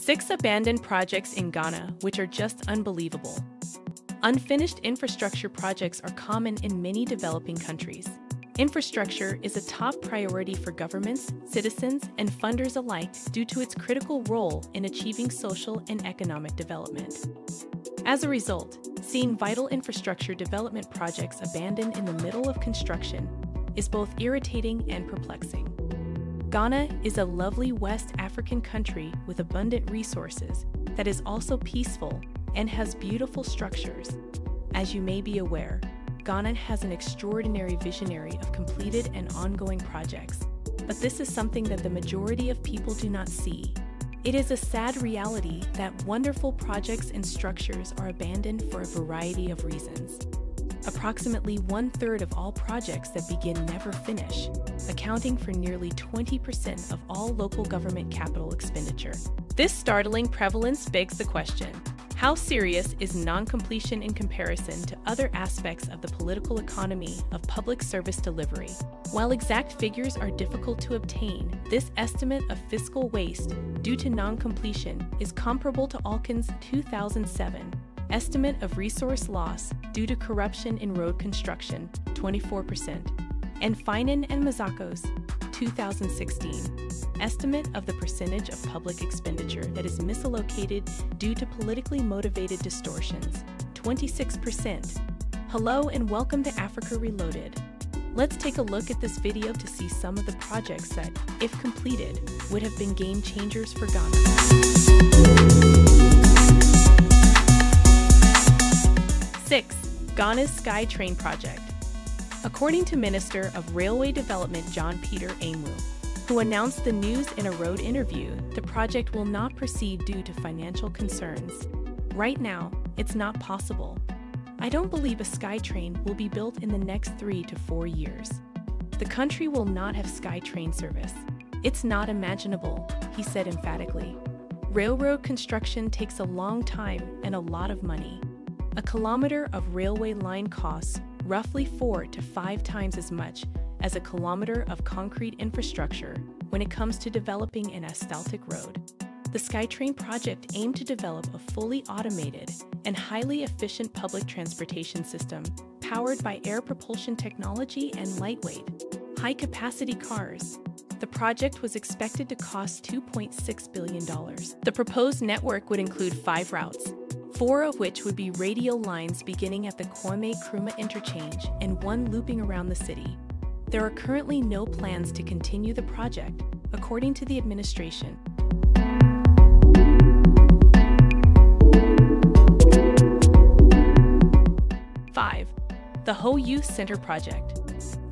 6 abandoned projects in Ghana, which are just unbelievable. Unfinished infrastructure projects are common in many developing countries. Infrastructure is a top priority for governments, citizens, and funders alike due to its critical role in achieving social and economic development. As a result, seeing vital infrastructure development projects abandoned in the middle of construction is both irritating and perplexing. Ghana is a lovely West African country with abundant resources that is also peaceful and has beautiful structures. As you may be aware, Ghana has an extraordinary visionary of completed and ongoing projects, but this is something that the majority of people do not see. It is a sad reality that wonderful projects and structures are abandoned for a variety of reasons. Approximately 1/3 of all projects that begin never finish, accounting for nearly 20% of all local government capital expenditure. This startling prevalence begs the question: how serious is non-completion in comparison to other aspects of the political economy of public service delivery? While exact figures are difficult to obtain, this estimate of fiscal waste due to non-completion is comparable to Alkin's 2007 estimate of resource loss due to corruption in road construction, 24%, and Finan and Mazako's 2016 estimate of the percentage of public expenditure that is misallocated due to politically motivated distortions, 26%. Hello and welcome to Africa Reloaded. Let's take a look at this video to see some of the projects that, if completed, would have been game changers for Ghana. 6. Ghana's SkyTrain Project. According to Minister of Railway Development John Peter Amu, who announced the news in a road interview, the project will not proceed due to financial concerns. Right now, it's not possible. I don't believe a SkyTrain will be built in the next 3 to 4 years. The country will not have SkyTrain service. It's not imaginable, he said emphatically. Railroad construction takes a long time and a lot of money. A kilometer of railway line costs roughly 4 to 5 times as much as a kilometer of concrete infrastructure when it comes to developing an asphaltic road. The SkyTrain project aimed to develop a fully automated and highly efficient public transportation system powered by air propulsion technology and lightweight, high-capacity cars. The project was expected to cost $2.6 billion. The proposed network would include 5 routes, 4 of which would be radial lines beginning at the Kwame Nkrumah interchange and 1 looping around the city. There are currently no plans to continue the project, according to the administration. The Ho Youth Center Project.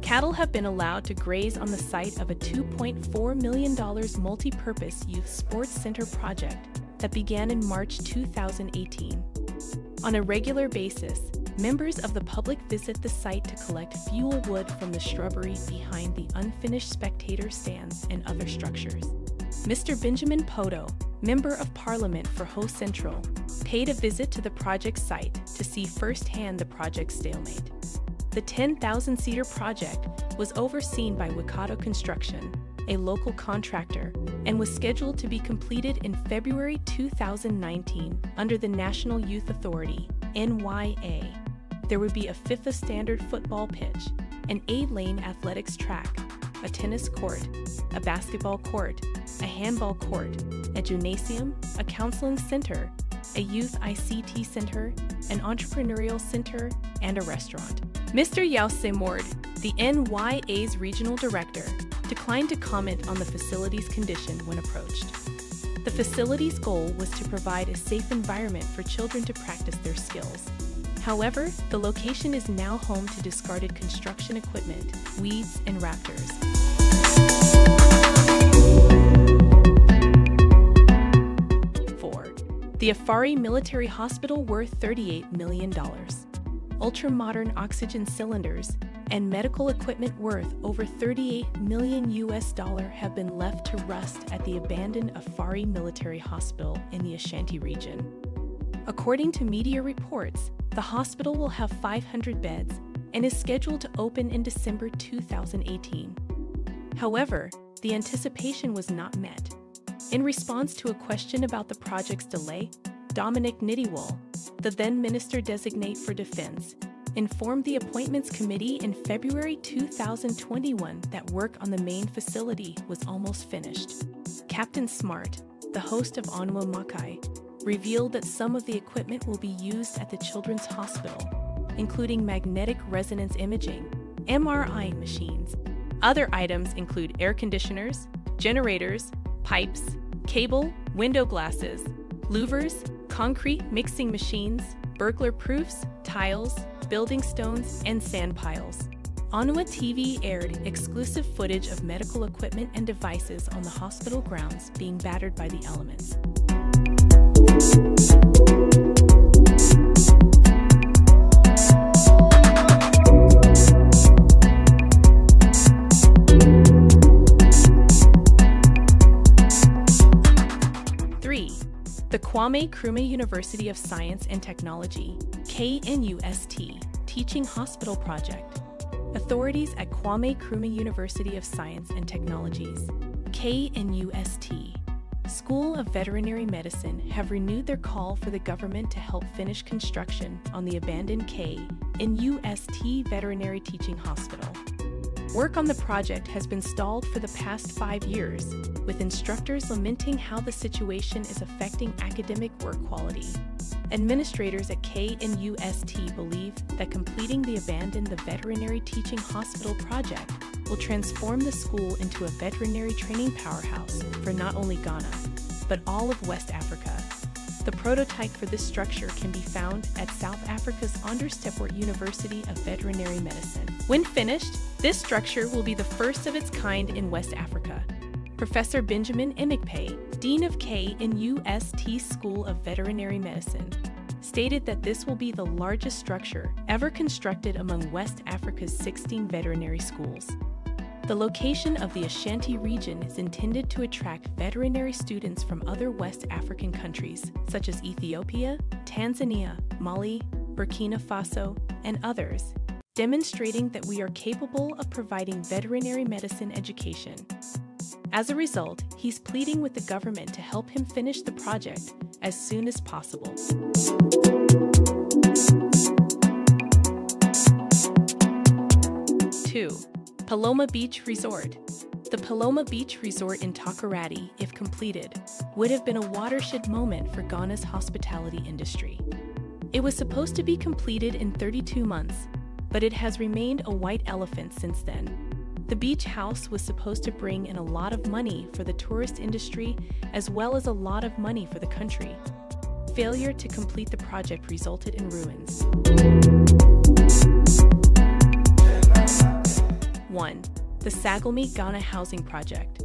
Cattle have been allowed to graze on the site of a $2.4 million multi-purpose youth sports center project that began in March 2018. On a regular basis, members of the public visit the site to collect fuel wood from the shrubbery behind the unfinished spectator stands and other structures. Mr. Benjamin Poto, Member of Parliament for Ho Central, paid a visit to the project site to see firsthand the project's stalemate. The 10,000-seater project was overseen by Wikato Construction, a local contractor, and was scheduled to be completed in February 2019 under the National Youth Authority, NYA. There would be a FIFA standard football pitch, an 8-lane athletics track, a tennis court, a basketball court, a handball court, a gymnasium, a counseling center, a youth ICT center, an entrepreneurial center, and a restaurant. Mr. Yause Mord, the NYA's regional director, declined to comment on the facility's condition when approached. The facility's goal was to provide a safe environment for children to practice their skills. However, the location is now home to discarded construction equipment, weeds, and raptors. The Afari Military Hospital worth $38 million. Ultra-modern oxygen cylinders and medical equipment worth over $38 million have been left to rust at the abandoned Afari Military Hospital in the Ashanti region. According to media reports, the hospital will have 500 beds and is scheduled to open in December 2018. However, the anticipation was not met. In response to a question about the project's delay, Dominic Nittiwall, the then Minister-designate for Defense, informed the Appointments Committee in February 2021 that work on the main facility was almost finished. Captain Smart, the host of Onwa Makai, revealed that some of the equipment will be used at the Children's Hospital, including magnetic resonance imaging, MRI machines. Other items include air conditioners, generators, pipes, cable, window glasses, louvers, concrete mixing machines, burglar proofs, tiles, building stones, and sand piles. Onwa TV aired exclusive footage of medical equipment and devices on the hospital grounds being battered by the elements. The Kwame Nkrumah University of Science and Technology, KNUST, Teaching Hospital Project. Authorities at Kwame Nkrumah University of Science and Technologies, KNUST, School of Veterinary Medicine have renewed their call for the government to help finish construction on the abandoned KNUST Veterinary Teaching Hospital. Work on the project has been stalled for the past 5 years, with instructors lamenting how the situation is affecting academic work quality. Administrators at KNUST believe that completing the Veterinary Teaching Hospital project will transform the school into a veterinary training powerhouse for not only Ghana, but all of West Africa. The prototype for this structure can be found at South Africa's Onderstepoort University of Veterinary Medicine. When finished, this structure will be the first of its kind in West Africa. Professor Benjamin Imikpe, Dean of KNUST School of Veterinary Medicine, stated that this will be the largest structure ever constructed among West Africa's 16 veterinary schools. The location of the Ashanti region is intended to attract veterinary students from other West African countries, such as Ethiopia, Tanzania, Mali, Burkina Faso, and others, demonstrating that we are capable of providing veterinary medicine education. As a result, he's pleading with the government to help him finish the project as soon as possible. 2. Paloma Beach Resort. The Paloma Beach Resort in Takoradi, if completed, would have been a watershed moment for Ghana's hospitality industry. It was supposed to be completed in 32 months, but it has remained a white elephant since then. The beach house was supposed to bring in a lot of money for the tourist industry as well as a lot of money for the country. Failure to complete the project resulted in ruins. 1. The Sallammu Ghana Housing Project.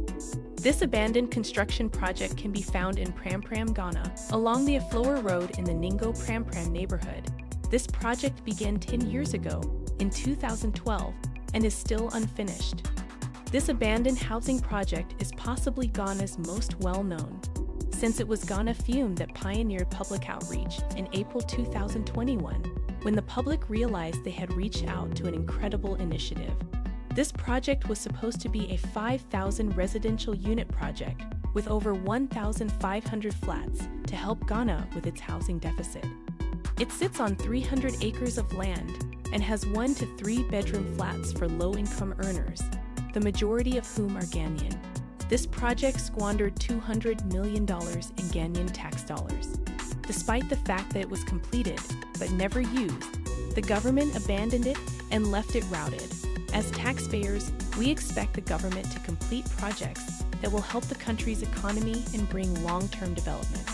This abandoned construction project can be found in Pram, Ghana, along the Afloa Road in the Ningo Pram neighborhood. This project began 10 years ago, in 2012, and is still unfinished. This abandoned housing project is possibly Ghana's most well-known, since it was Ghana Fume that pioneered public outreach in April 2021, when the public realized they had reached out to an incredible initiative. This project was supposed to be a 5,000 residential unit project with over 1,500 flats to help Ghana with its housing deficit. It sits on 300 acres of land and has 1 to 3 bedroom flats for low-income earners, the majority of whom are Ghanaian. This project squandered $200 million in Ghanaian tax dollars. Despite the fact that it was completed but never used, the government abandoned it and left it routed. As taxpayers, we expect the government to complete projects that will help the country's economy and bring long-term development.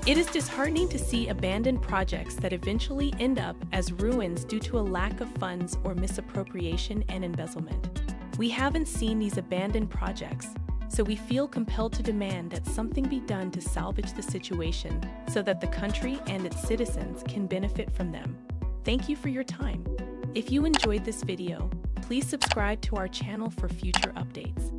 It is disheartening to see abandoned projects that eventually end up as ruins due to a lack of funds or misappropriation and embezzlement. We haven't seen these abandoned projects, so we feel compelled to demand that something be done to salvage the situation so that the country and its citizens can benefit from them. Thank you for your time. If you enjoyed this video, please subscribe to our channel for future updates.